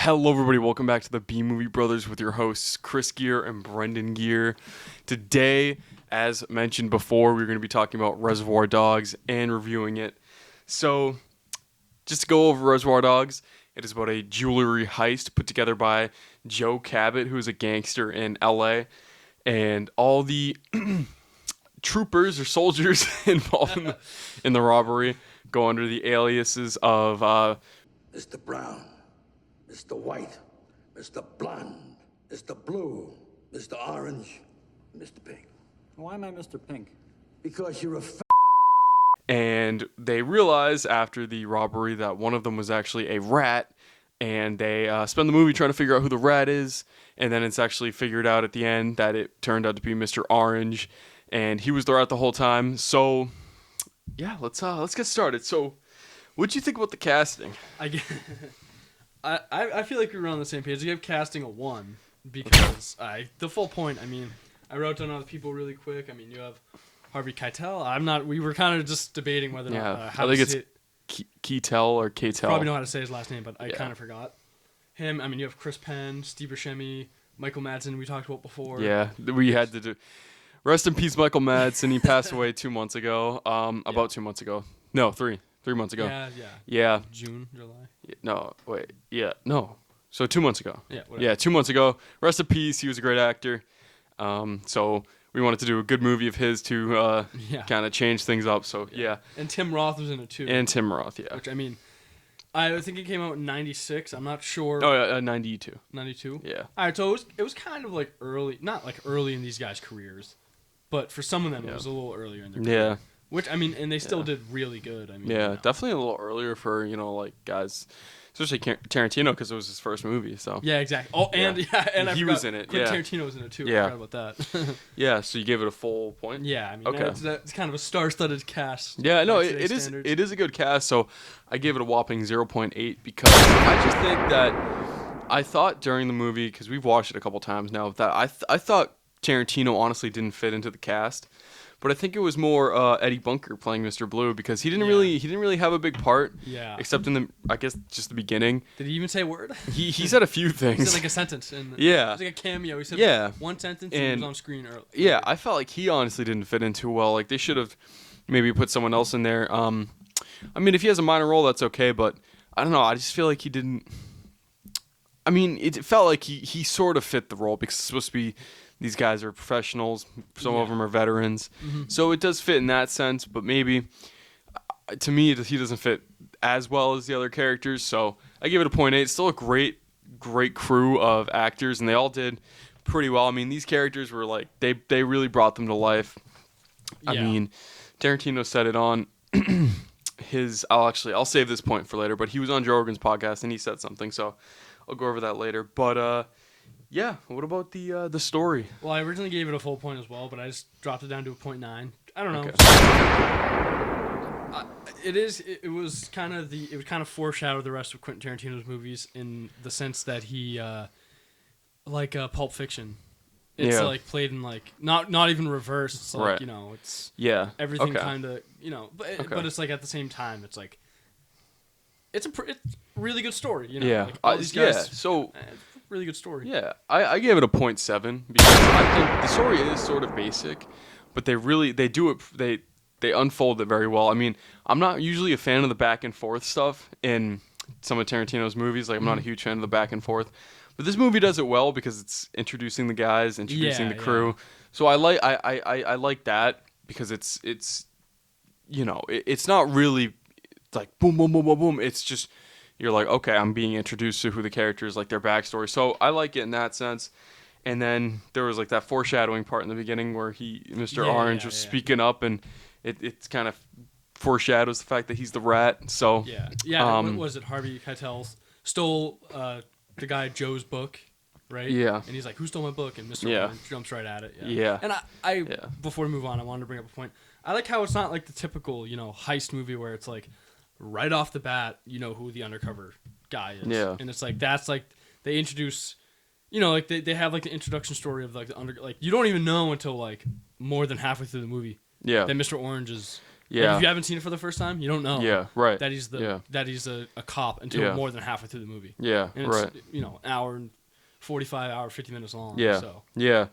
Hello, everybody. Welcome back to the B Movie Brothers with your hosts, Chris Gear and Brendan Gear. Today, as mentioned before, we're going to be talking about Reservoir Dogs and reviewing it. So, just to go over Reservoir Dogs, it is about a jewelry heist put together by Joe Cabot, who is a gangster in LA, and all the troopers or soldiers involved in the robbery go under the aliases of Mr. Brown, Mr. White, Mr. Blonde, Mr. Blue, Mr. Orange, Mr. Pink. Why am I Mr. Pink? Because you're a and they realize after the robbery that one of them was actually a rat, and they spend the movie trying to figure out who the rat is, and then it's actually figured out at the end that it turned out to be Mr. Orange, and he was the rat the whole time. So, yeah, let's get started. So, what'd you think about the casting? I feel like we were on the same page. I gave casting a 1 because the full point. I mean, I wrote down all the people really quick. I mean, you have Harvey Keitel. We were kind of just debating whether or not how I think to it's say it. Keitel or Keitel. Probably know how to say his last name, but I kind of forgot him. I mean, you have Chris Penn, Steve Buscemi, Michael Madsen. We talked about before. Yeah, we had to do. Rest in peace, Michael Madsen. He passed away 2 months ago. About 2 months ago. No, 3 months ago. Yeah. June, July. No, wait. Yeah, no. So 2 months ago. Yeah, whatever. Yeah, 2 months ago. Rest in peace. He was a great actor. So we wanted to do a good movie of his to kind of change things up. So yeah. And Tim Roth was in it too. And Tim Roth, yeah. Which I mean, I think it came out in '96. I'm not sure. Oh, yeah, 92. 92. Yeah. All right, so it was kind of like early, not like early in these guys' careers, but for some of them it was a little earlier in their career. Yeah. Which I mean, and they still did really good. I mean, Yeah, definitely a little earlier for like guys, especially Tarantino because it was his first movie. So Yeah, exactly. Oh, and and he was in it. Quentin Yeah, Tarantino was in it too. Yeah. I forgot about that. yeah. So you gave it a full point. Yeah, I mean, Okay. it's kind of a star-studded cast. Yeah, no, by it today's is. standards. It is a good cast. So I gave it a whopping 0.8 because I just think that I thought during the movie because we've watched it a couple times now that I thought Tarantino honestly didn't fit into the cast. But I think it was more Eddie Bunker playing Mr. Blue because he didn't really have a big part. Yeah. Except in I guess just the beginning. Did he even say a word? He said a few He things. said like a sentence. And Yeah. It was like a cameo. He said Yeah. one sentence and he was on screen early. Yeah, I felt like he honestly didn't fit in too well. Like they should have maybe put someone else in there. I mean, if he has a minor role, that's okay. But I don't know. I just feel like he didn't. I mean, it felt like he sort of fit the role because it's supposed to be. These guys are professionals. Some of them are veterans. Mm-hmm. So it does fit in that sense, but maybe, to me, he doesn't fit as well as the other characters. So I give it a 0.8. It's still a great crew of actors, and they all did pretty well. I mean, these characters were like, they really brought them to life. I mean, Tarantino said it on I'll save this point for later, but he was on Joe Rogan's podcast, and he said something, so I'll go over that later. But, yeah, what about the story? Well, I originally gave it a full point as well, but I just dropped it down to a 0.9. I don't know. Okay. It was kind of foreshadowed the rest of Quentin Tarantino's movies in the sense that he, like Pulp Fiction, it's like played in like not even reverse. It's like it's everything kind of but it's like at the same time it's like it's a really good story. Like all these guys, So. Really good story. Yeah, I gave it a 0.7 because I think the story is sort of basic, but they unfold it very well. I mean, I'm not usually a fan of the back and forth stuff in some of Tarantino's movies. Like, I'm not a huge fan of the back and forth, but this movie does it well because it's introducing the guys, introducing the crew. Yeah. So I like that because it's it's not really like boom boom boom boom boom. It's just. You're like, okay, I'm being introduced to who the characters, like their backstory. So I like it in that sense. And then there was like that foreshadowing part in the beginning where Mr. Orange was speaking up, and it kind of foreshadows the fact that he's the rat. So what was it? Harvey Keitel stole the guy Joe's book, right? Yeah. And he's like, "Who stole my book?" And Mr. Orange jumps right at it. Yeah. And I before we move on, I wanted to bring up a point. I like how it's not like the typical heist movie where it's like. Right off the bat, you know who the undercover guy is. Yeah. And it's like, that's like, they introduce, like they have like the introduction story of like you don't even know until like more than halfway through the movie. Yeah. That Mr. Orange is Yeah. Like, if you haven't seen it for the first time, you don't know. Yeah, right. That he's Yeah. a cop until Yeah. more than halfway through the movie. Yeah, And it's, right. an hour and 45, hour 50 minutes long. Yeah, So yeah.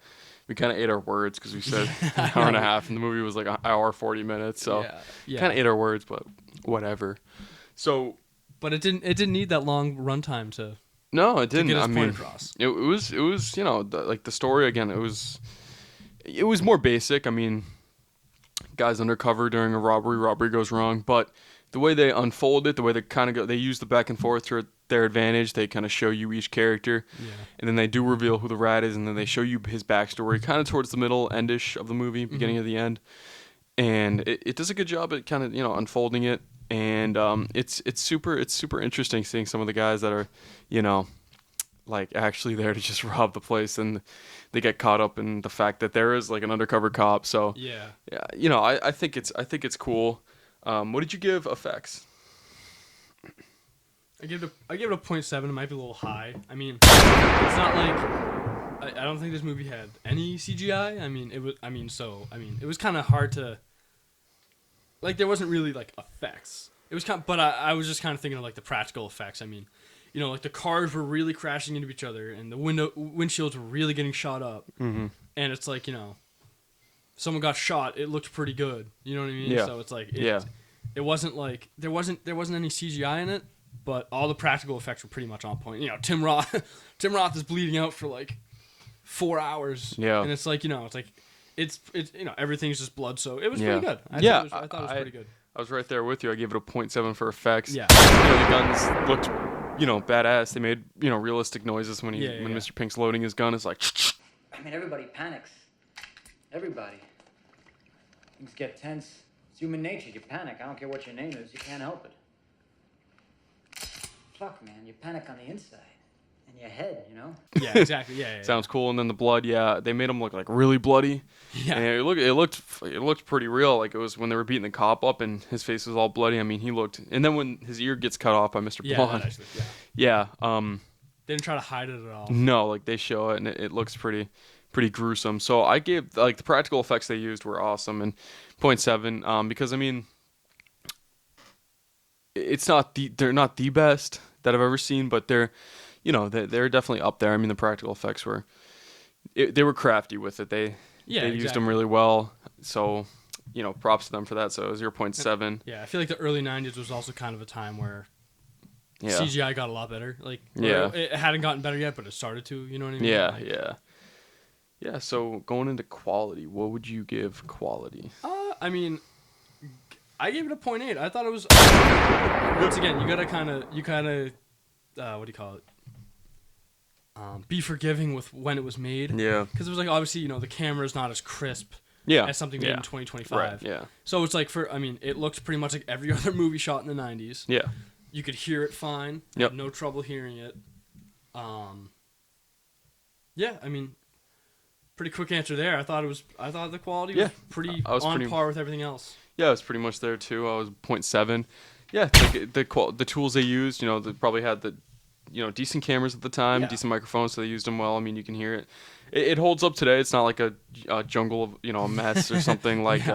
We kind of ate our words because we said an hour and a half, and the movie was like an hour 40 minutes. So yeah. kind of ate our words, but whatever. So But it didn't need that long runtime to no, it didn't. get his I point mean, across. it was like the story again. It was more basic. I mean, guys undercover during a robbery goes wrong, but the way they unfold it, the way they kind of go, they use the back and forth to their advantage. They kind of show you each character, and then they do reveal who the rat is, and then they show you his backstory, kind of towards the middle endish of the movie, beginning of the end, and it does a good job at kind of unfolding it, and it's super interesting seeing some of the guys that are like actually there to just rob the place, and they get caught up in the fact that there is like an undercover cop. So Yeah. I think it's cool. What did you give effects? I give it a 0.7. It might be a little high. I mean, it's not like I don't think this movie had any CGI. It was kind of hard to like. There wasn't really like effects. It was but I was just kind of thinking of like the practical effects. I mean, like the cars were really crashing into each other, and the windshields were really getting shot up. Mm-hmm. And it's like someone got shot. It looked pretty good. You know what I mean? Yeah. So it's like Yeah. It wasn't like there wasn't any CGI in it, but all the practical effects were pretty much on point. Tim Roth is bleeding out for like 4 hours. Yeah. And it's like it's everything's just blood. So it was Yeah. pretty good. I thought it was pretty good. I was right there with you. I gave it a 0.7 for effects. Yeah. The guns looked, badass. They made, realistic noises when when Mr. Pink's loading his gun. It's like, I mean, everybody panics. Everybody. Things get tense. It's human nature. You panic. I don't care what your name is. You can't help it. Fuck, man. You panic on the inside. In your head, Yeah, exactly. Yeah. sounds cool. And then the blood, they made him look like really bloody. Yeah. And it looked pretty real. Like it was when they were beating the cop up and his face was all bloody. I mean, he looked. And then when his ear gets cut off by Mr. Yeah, Blonde. that actually, Yeah. They didn't try to hide it at all. No, like they show it and it looks pretty gruesome. So I gave like the practical effects they used were awesome, and 0.7 because I mean they're not the best that I've ever seen, but they're they're definitely up there. I mean the practical effects they were crafty with it. They used them really well. So props to them for that. So 0.7. Yeah, I feel like the early 90s was also kind of a time where Yeah. CGI got a lot better. Like, Yeah. it hadn't gotten better yet, but it started to. You know what I mean? Yeah, Like, yeah. So going into quality, what would you give quality? I mean, I gave it a 0.8. I thought it was. Once again, you gotta kind of, what do you call it? Be forgiving with when it was made. Yeah. Because it was like obviously the camera's not as crisp. Yeah. As something made in 2025. Right. Yeah. So it's like it looks pretty much like every other movie shot in the 90s. Yeah. You could hear it fine. Yep. Had no trouble hearing it. Yeah, I mean, pretty quick answer there. I thought the quality was pretty I was on pretty- par with everything else. Yeah, I was pretty much there too. I was 0.7. Yeah, like the tools they used, they probably had the, decent cameras at the time, Yeah. decent microphones, so they used them well. I mean, you can hear it. It holds up today. It's not like a jungle of, a mess or something like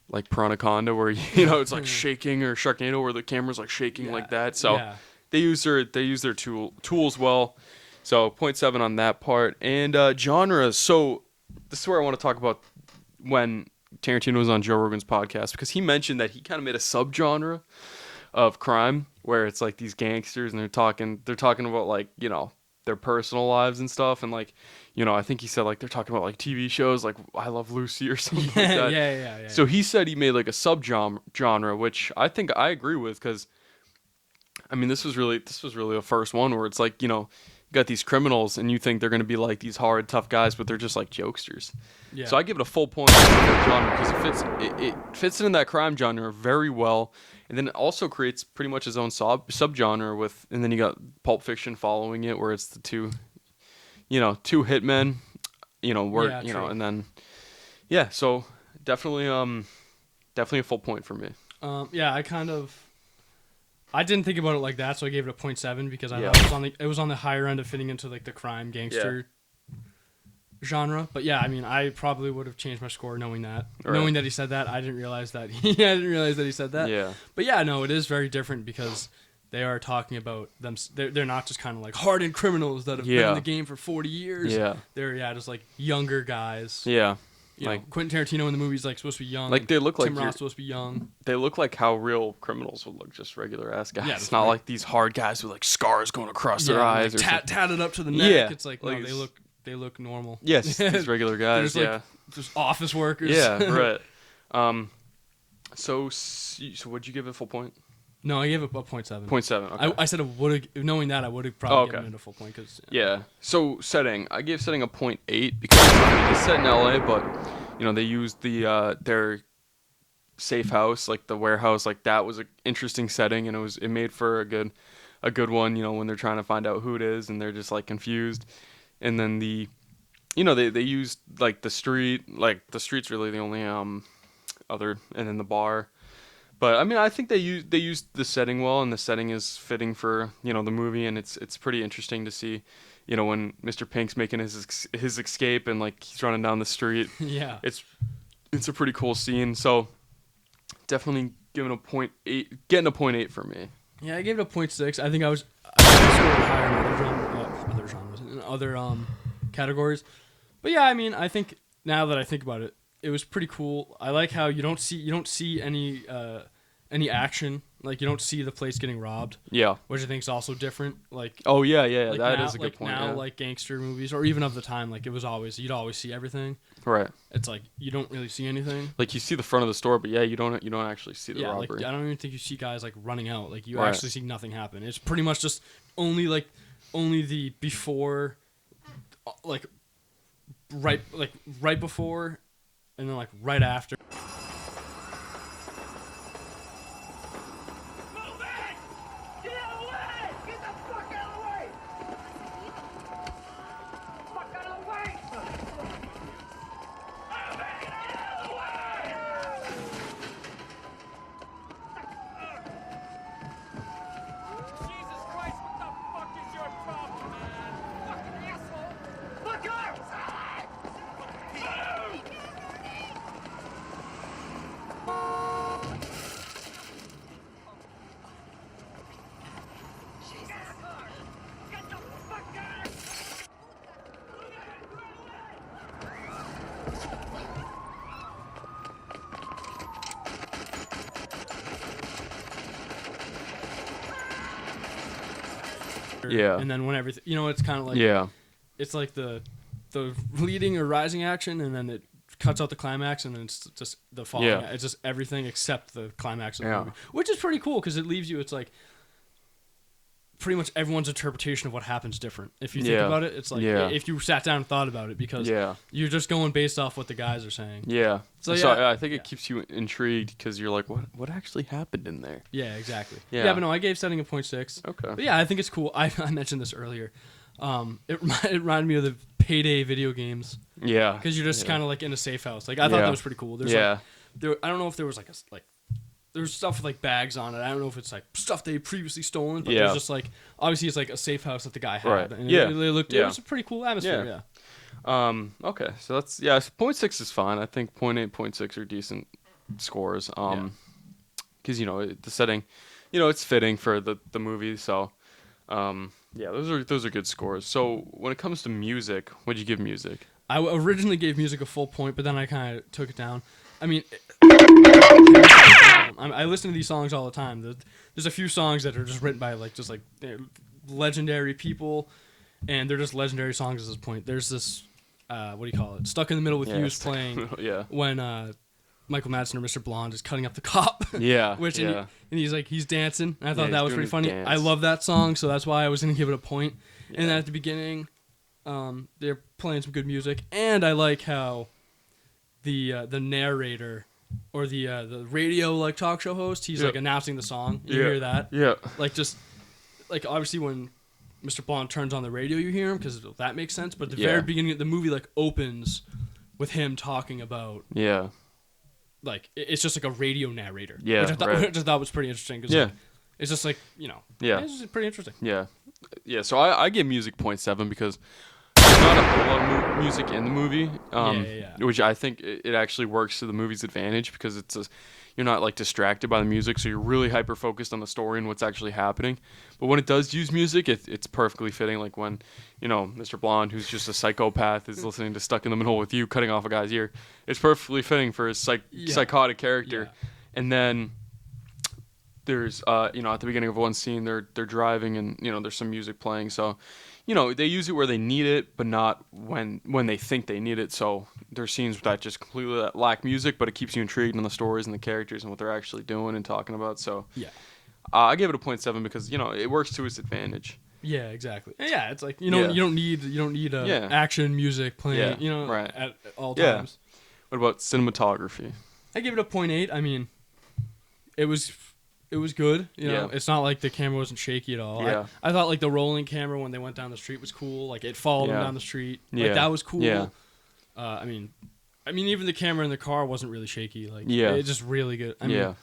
like Piranaconda where it's like shaking, or Sharknado where the camera's like shaking like that. So yeah. they use their tools well. So 0.7 on that part. And genres. So this is where I want to talk about when Tarantino was on Joe Rogan's podcast, because he mentioned that he kind of made a subgenre of crime where it's like these gangsters and they're talking about like, their personal lives and stuff, and like, I think he said like they're talking about like TV shows like I Love Lucy or something like that. Yeah. So he said he made like a subgenre, which I think I agree with, because I mean this was really the first one where it's like, you got these criminals and you think they're going to be like these hard tough guys, but they're just like jokesters. Yeah. So I give it a full point for the genre because it fits in that crime genre very well, and then it also creates pretty much his own subgenre with, and then you got Pulp Fiction following it, where it's the two hitmen, True. and then so definitely a full point for me. Yeah, I didn't think about it like that, so I gave it a 0.7 because I Yeah. thought it was on the higher end of fitting into like the crime gangster genre. But yeah, I mean, I probably would have changed my score knowing that. Right. Knowing that he said that, I didn't realize that. I didn't realize that he said that. Yeah. But yeah, no, it is very different because they are talking about them. They're not just kind of like hardened criminals that have been in the game for 40 years. Yeah. They're just like younger guys. Yeah. You Like- know, Quentin Tarantino in the movie's like supposed to be young. Like, they look like Tim you're- Roth supposed to be young. They look like how real criminals would look, just regular ass guys. Yeah, It's that's not right. like these hard guys with like scars going across their Yeah, eyes like or something. tatted up to the neck. Yeah, It's like, like no, it's- they look normal. Yes, these regular They're guys. just like Yeah. just office workers. Yeah. Right. So what'd you give it full point? No, I gave it a 0.7. 0.7. Okay. I said I would have, knowing that I would have probably okay. given it a full point because Yeah. So setting, I gave setting a 0.8 because I mean, it's set in LA, but you know they used their safe house, like the warehouse, like that was an interesting setting, and it made for a good one. You know, when they're trying to find out who it is and they're just like confused, and then they used like the street's really the only other, and then the bar. But I mean, I think they used the setting well, and the setting is fitting for the movie, and it's pretty interesting to see, when Mr. Pink's making his escape and like he's running down the street. yeah. It's a pretty cool scene. So definitely getting a 0.8 for me. Yeah, I gave it a 0.6. I think I scored higher in other genres, in other categories. But yeah, I mean, I think now that I think about it, it was pretty cool. I like how you don't see any action. Like you don't see the place getting robbed, Yeah. which I think is also different. Like Oh yeah, yeah. like That now, is a good like point. now, Yeah. like gangster movies, or even of the time, like you'd always see everything. Right. It's like you don't really see anything. Like you see the front of the store, but yeah, you don't actually see the Yeah, like robbery. I don't even think you see guys like running out. Like you Right. actually see nothing happen. It's pretty much just only the before, like right before, and then like right after. Move it! Get out of the way! Get the fuck out of the way! Fuck out of the way! Move it! Get out of the way! Jesus Christ, what the fuck is your problem, man? Fucking asshole! Look out! Move! Get the fuck out! Yeah. And then when everything, it's kind of like Yeah. it's like the leading or rising action, and then it cuts out the climax, and then it's just the falling. Yeah. It's just everything except the climax of the Yeah. movie, which is pretty cool because it leaves you. It's like pretty much everyone's interpretation of what happens different. If you think Yeah. about it, it's like Yeah. if you sat down and thought about it, because Yeah. you're just going based off what the guys are saying. Yeah. So, So, yeah. I think it keeps you intrigued because you're like, what actually happened in there? Yeah, exactly. Yeah. Yeah, but no, I gave setting a 0.6. Okay. But yeah, I think it's cool. I mentioned this earlier. It reminded me of the Payday video games. Yeah. Because you're just Yeah. kind of like in a safe house. Like I thought Yeah. that was pretty cool. There's Yeah. I don't know if there was there's stuff with like bags on it. I don't know if it's like stuff they previously stolen, but Yeah. there's just like obviously it's like a safe house that the guy had. Right. And Yeah. it looked. Yeah. It was a pretty cool atmosphere. Yeah. Yeah. Okay. So that's 0.6 is fine. I think 0.8, 0.6 are decent scores. Because the setting, it's fitting for the movie. So, those are good scores. So when it comes to music, what'd you give music? I originally gave music a full point, but then I kind of took it down. I mean, I listen to these songs all the time. There's a few songs that are just written by they're legendary people, and they're just legendary songs at this point. There's this, what do you call it? Stuck in the Middle with You is playing Yeah. when Michael Madsen or Mr. Blonde is cutting up the cop. Yeah. Which yeah. and he's dancing. And I thought Yeah, that he's was doing pretty his funny. dance. I love that song, so that's why I was gonna give it a point. Yeah. And then at the beginning, they're playing some good music, and I like how the narrator or the radio talk show host, he's Yeah. announcing the song. You Yeah. hear that? Yeah. Obviously when Mr. Blonde turns on the radio, you hear him because that makes sense. But the Yeah. very beginning of the movie opens with him talking about Yeah. it's just like a radio narrator. Yeah, which I thought, right. which I thought was pretty interesting. 'Cause, Yeah. it's just Yeah. it's just pretty interesting. Yeah. Yeah. So I give music 0.7 because not a whole lot of music in the movie, Yeah. which I think it actually works to the movie's advantage because you're not like distracted by the music, so you're really hyper focused on the story and what's actually happening. But when it does use music, it's perfectly fitting. Like when Mr. Blonde, who's just a psychopath, is listening to "Stuck in the Middle with You," cutting off a guy's ear. It's perfectly fitting for his psychotic character. Yeah. And then there's at the beginning of one scene they're driving and there's some music playing, so they use it where they need it but not when they think they need it. So there's scenes that just completely lack music, but it keeps you intrigued in the stories and the characters and what they're actually doing and talking about. So Yeah. I gave it a 0.7 because it works to its advantage. Yeah, exactly. Yeah, it's like you don't need action music playing right. at all Yeah. times. What about cinematography? I gave it a 0.8. I mean, it was good. Yeah. It's not like the camera wasn't shaky at all. Yeah. I thought like the rolling camera when they went down the street was cool. Like it followed them Yeah. down the street. Yeah. Like that was cool. Yeah. I mean, even the camera in the car wasn't really shaky. Like Yeah. it's just really good. I mean, Yeah.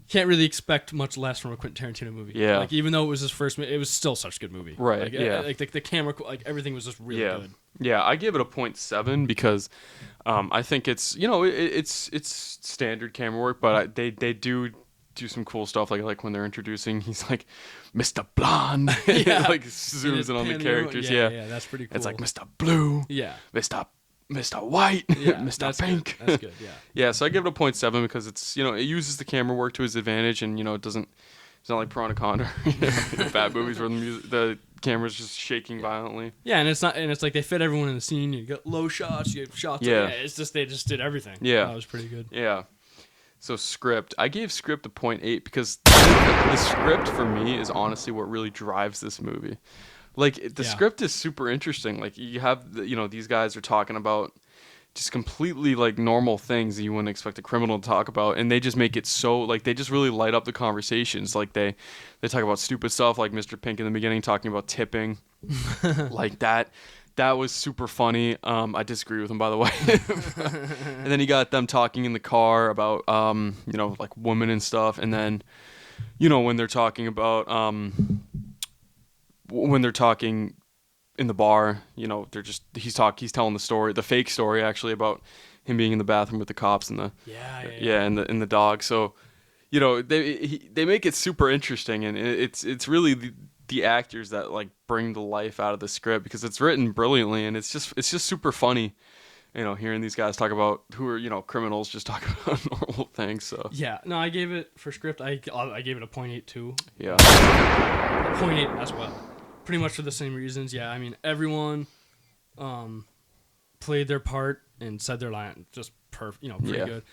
can't really expect much less from a Quentin Tarantino movie. Yeah. Like even though it was his first, it was still such a good movie. Right, Like, yeah. Like the camera, like everything was just really good. Yeah, I give it a 0.7 because I think it's it's standard camera work, but they do some cool stuff like when they're introducing, he's like Mr. Blonde, Yeah. like And zooms it's in on the panning characters. around. Yeah, Yeah, that's pretty cool. It's like Mr. Blue, Yeah. Mr. White, Yeah, Mr. that's Pink. Good. That's good. Yeah. Yeah, so I give it a 0.7 because it's it uses the camera work to its advantage, and it doesn't. It's not like Piranha Conda, bad movies where the camera's just shaking violently. Yeah, and it's like they fit everyone in the scene. You got low shots, you get shots. Yeah. It's just they just did everything. Yeah. That was pretty good. Yeah. So script, I gave script a 0.8 because the script for me is honestly what really drives this movie. Like the Yeah. script is super interesting. Like you have these guys are talking about just completely like normal things that you wouldn't expect a criminal to talk about, and they just make it so like they just really light up the conversations. Like they talk about stupid stuff like Mr. Pink in the beginning talking about tipping, like that. That was super funny. I disagree with him, by the way. And then you got them talking in the car about, like women and stuff. And then, when they're talking about, when they're talking in the bar, he's telling the story, the fake story actually about him being in the bathroom with the cops and and the dog. So, they make it super interesting, and it's really the actors that like bring the life out of the script because it's written brilliantly, and it's just super funny, hearing these guys talk about who are criminals just talking about normal things. So Yeah. No, I gave it for script. I gave it a 0.8 too. yeah, 0.8 as well. Pretty much for the same reasons. Yeah. I mean, everyone played their part and said their line just pretty Yeah. good.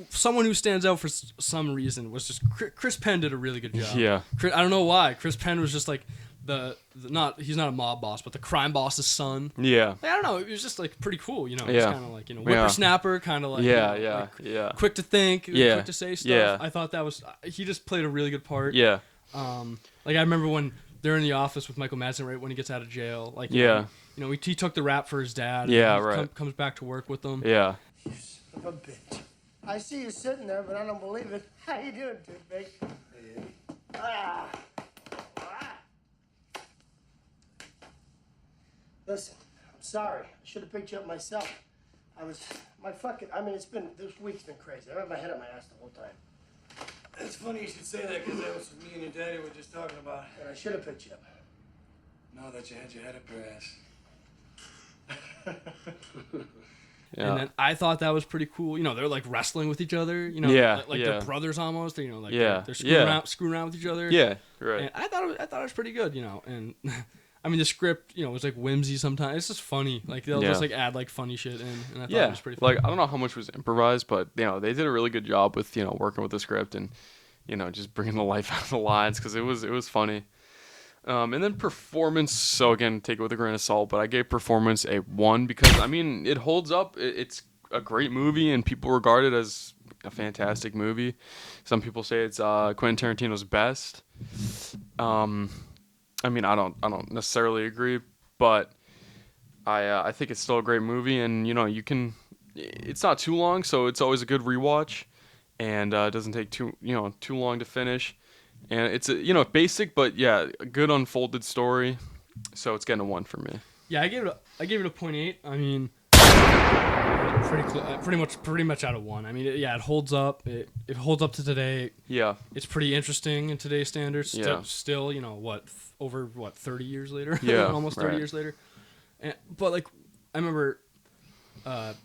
Someone who stands out for some reason was just Chris Penn did a really good job. Yeah. I don't know why. Chris Penn was just like he's not a mob boss, but the crime boss's son. yeah, I don't know. It was just like pretty cool, He's Yeah. kind of like whippersnapper, kind of like yeah, quick to think, Yeah. quick to say stuff. Yeah. I thought that was he just played a really good part. yeah, Like I remember when they're in the office with Michael Madsen right when he gets out of jail. Like Yeah. he took the rap for his dad. Yeah, and he right. comes back to work with them. yeah. Son of a bitch. I see you sitting there, but I don't believe it. How you doing, Toothpick? Ah. Listen, I'm sorry. I should have picked you up myself. This week's been crazy. I had my head on my ass the whole time. It's funny you should say that because that was me and your daddy were just talking about. And I should have picked you up. Now that you had your head up your ass. Yeah. And then I thought that was pretty cool. They're like wrestling with each other. Yeah, like yeah. they're brothers almost. Like Yeah, they're yeah. screwing around with each other. Yeah, right. And I thought it was pretty good. And I mean the script, was like whimsy sometimes. It's just funny. Like they'll Yeah. just like add like funny shit in, and I thought Yeah, it was pretty funny. like I don't know how much was improvised, but they did a really good job with working with the script and just bringing the life out of the lines because it was funny. And then performance. So again, take it with a grain of salt, but I gave performance a 1 because I mean it holds up. It's a great movie and people regard it as a fantastic movie. Some people say it's Quentin Tarantino's best. I mean I don't necessarily agree, but I think it's still a great movie, and you can. It's not too long, so it's always a good rewatch, and it doesn't take too long to finish, and it's a basic but yeah a good unfolded story, so it's getting a 1 for me. Yeah, I gave it a 0.8. I mean, pretty much out of 1. I mean, it holds up. It holds up to today. Yeah. It's pretty interesting in today's standards. Yeah. Still, over 30 years later. Yeah, Almost 30 right. years later. But like, I remember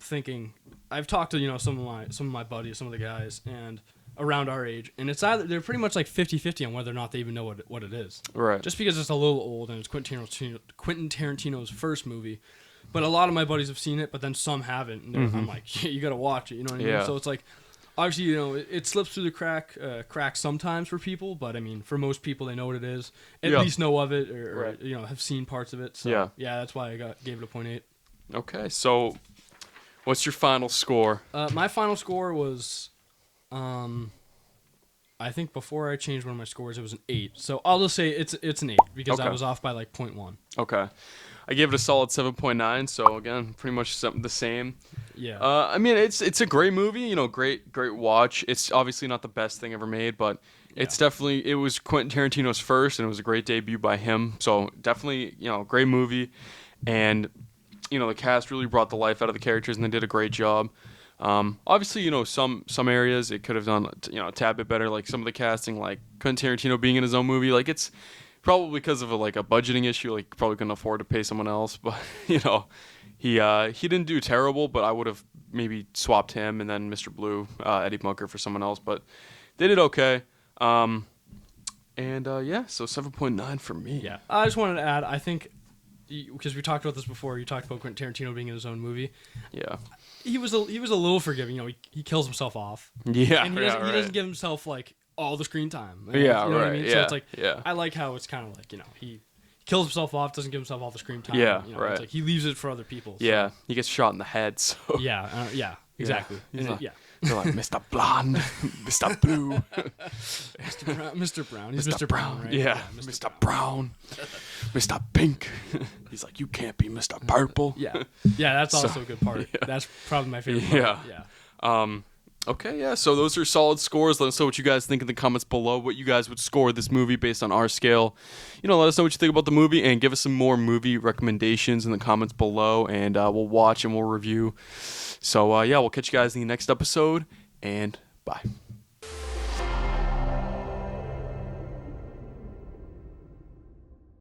thinking, I've talked to some of my buddies, some of the guys, and around our age, and it's either they're pretty much like 50-50 on whether or not they even know what it is. Right. Just because it's a little old and it's Quentin Tarantino's first movie. But a lot of my buddies have seen it, but then some haven't. And I'm like, you got to watch it. You know what I mean? Yeah. So it's like, obviously, it slips through the cracks sometimes for people. But I mean, for most people, they know what it is. At least know of it, or Right. have seen parts of it. So Yeah. that's why I gave it a 0.8. Okay, so what's your final score? My final score was, I think before I changed one of my scores, it was an 8. So I'll just say it's an 8 because I Okay. was off by like 0.1. Okay. I gave it a solid 7.9, so again, pretty much the same. Yeah. I mean, it's a great movie, great watch. It's obviously not the best thing ever made, but it's definitely, it was Quentin Tarantino's first, and it was a great debut by him. So definitely, great movie, and the cast really brought the life out of the characters, and they did a great job. Obviously, some areas it could have done, a tad bit better, like some of the casting, like Quentin Tarantino being in his own movie, like it's probably because of a budgeting issue, like probably couldn't afford to pay someone else, but he didn't do terrible, but I would have maybe swapped him and then Mr. Blue, Eddie Bunker for someone else, but they did okay. So 7.9 for me. Yeah. I just wanted to add, I think, because we talked about this before, you talked about Quentin Tarantino being in his own movie. Yeah. He was a little forgiving. He kills himself off. Yeah. And he doesn't give himself like all the screen time. Yeah, you know what I right, mean? yeah, So it's like, yeah. I like how it's kind of like, he kills himself off, doesn't give himself all the screen time. Yeah, It's right. like he leaves it for other people. So. Yeah. He gets shot in the head, so. Yeah, exactly. He's like, Yeah. They're like, Mr. Blonde, Mr. Blue, Mr. Brown. He's Mr. Brown, right? Yeah, Mr. Brown, Mr. Pink. He's like, you can't be Mr. Purple. Yeah. Yeah, that's also a good part. yeah. That's probably my favorite part. Yeah. Okay, yeah, so those are solid scores. Let us know what you guys think in the comments below, what you guys would score this movie based on our scale. Let us know what you think about the movie, and give us some more movie recommendations in the comments below, and we'll watch and we'll review. So, we'll catch you guys in the next episode, and bye.